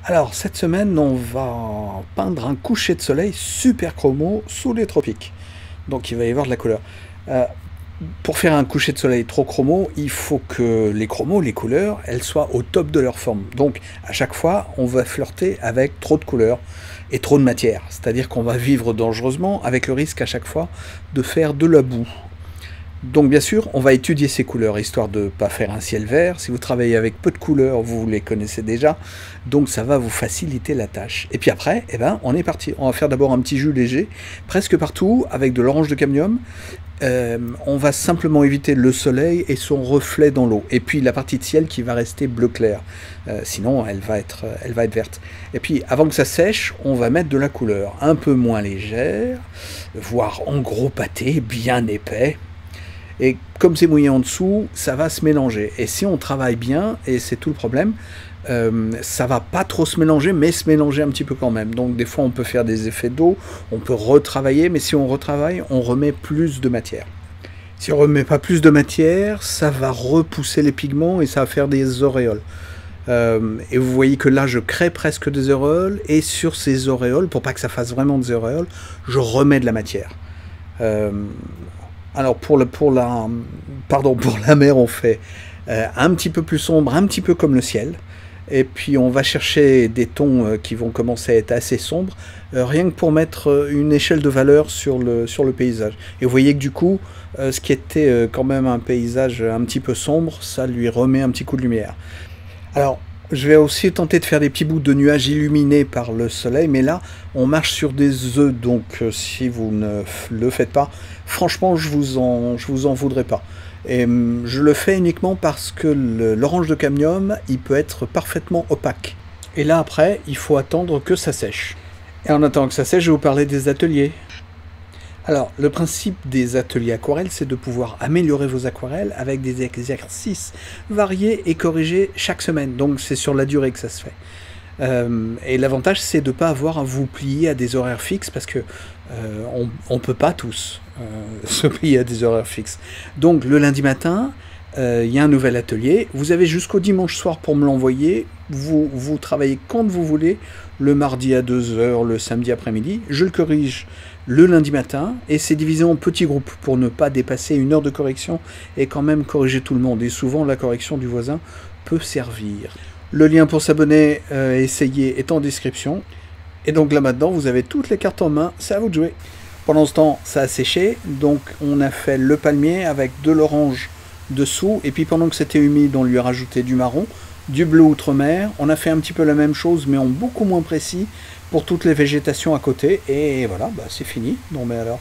Alors, cette semaine, on va peindre un coucher de soleil super chromo sous les tropiques. Donc, il va y avoir de la couleur. Euh, pour faire un coucher de soleil trop chromo, il faut que les chromos, les couleurs, elles soient au top de leur forme. Donc, à chaque fois, on va flirter avec trop de couleurs et trop de matière. C'est-à-dire qu'on va vivre dangereusement avec le risque à chaque fois de faire de la boue. Donc bien sûr, on va étudier ces couleurs, histoire de ne pas faire un ciel vert. Si vous travaillez avec peu de couleurs, vous les connaissez déjà, donc ça va vous faciliter la tâche. Et puis après, eh ben, on est parti. On va faire d'abord un petit jus léger, presque partout, avec de l'orange de cadmium. On va simplement éviter le soleil et son reflet dans l'eau. Et puis la partie de ciel qui va rester bleu clair. Sinon, elle va être verte. Et puis, avant que ça sèche, on va mettre de la couleur un peu moins légère, voire en gros pâté, bien épais. Et comme c'est mouillé en dessous, ça va se mélanger. Et si on travaille bien, et c'est tout le problème, ça va pas trop se mélanger, mais se mélanger un petit peu quand même. Donc des fois on peut faire des effets d'eau, on peut retravailler, mais si on retravaille, on remet plus de matière. Si on remet pas plus de matière, ça va repousser les pigments et ça va faire des auréoles. Et vous voyez que là je crée presque des auréoles, et sur ces auréoles, pour pas que ça fasse vraiment des auréoles, je remets de la matière. Alors pour la mer, on fait un petit peu plus sombre, un petit peu comme le ciel. Et puis on va chercher des tons qui vont commencer à être assez sombres, rien que pour mettre une échelle de valeur sur le paysage. Et vous voyez que du coup, ce qui était quand même un paysage un petit peu sombre, ça lui remet un petit coup de lumière. Alors, je vais aussi tenter de faire des petits bouts de nuages illuminés par le soleil, mais là, on marche sur des œufs, donc si vous ne le faites pas, franchement, je vous en voudrais pas. Et je le fais uniquement parce que l'orange de cadmium, il peut être parfaitement opaque. Et là, après, il faut attendre que ça sèche. Et en attendant que ça sèche, je vais vous parler des ateliers. Alors, le principe des ateliers aquarelles, c'est de pouvoir améliorer vos aquarelles avec des exercices variés et corrigés chaque semaine. Donc, c'est sur la durée que ça se fait. Et l'avantage, c'est de ne pas avoir à vous plier à des horaires fixes, parce que on ne peut pas tous se plier à des horaires fixes. Donc, le lundi matin, il y a un nouvel atelier. Vous avez jusqu'au dimanche soir pour me l'envoyer. Vous travaillez quand vous voulez, le mardi à 2 h, le samedi après-midi. Je le corrige le lundi matin, et c'est divisé en petits groupes pour ne pas dépasser 1 heure de correction et quand même corriger tout le monde. Et souvent, la correction du voisin peut servir. Le lien pour s'abonner et essayer est en description. Et donc là maintenant, vous avez toutes les cartes en main, c'est à vous de jouer. Pendant ce temps, ça a séché, donc on a fait le palmier avec de l'orange dessous, et puis pendant que c'était humide, on lui a rajouté du marron, du bleu outre-mer. On a fait un petit peu la même chose, mais en beaucoup moins précis, pour toutes les végétations à côté, et voilà, bah, c'est fini. Non mais alors...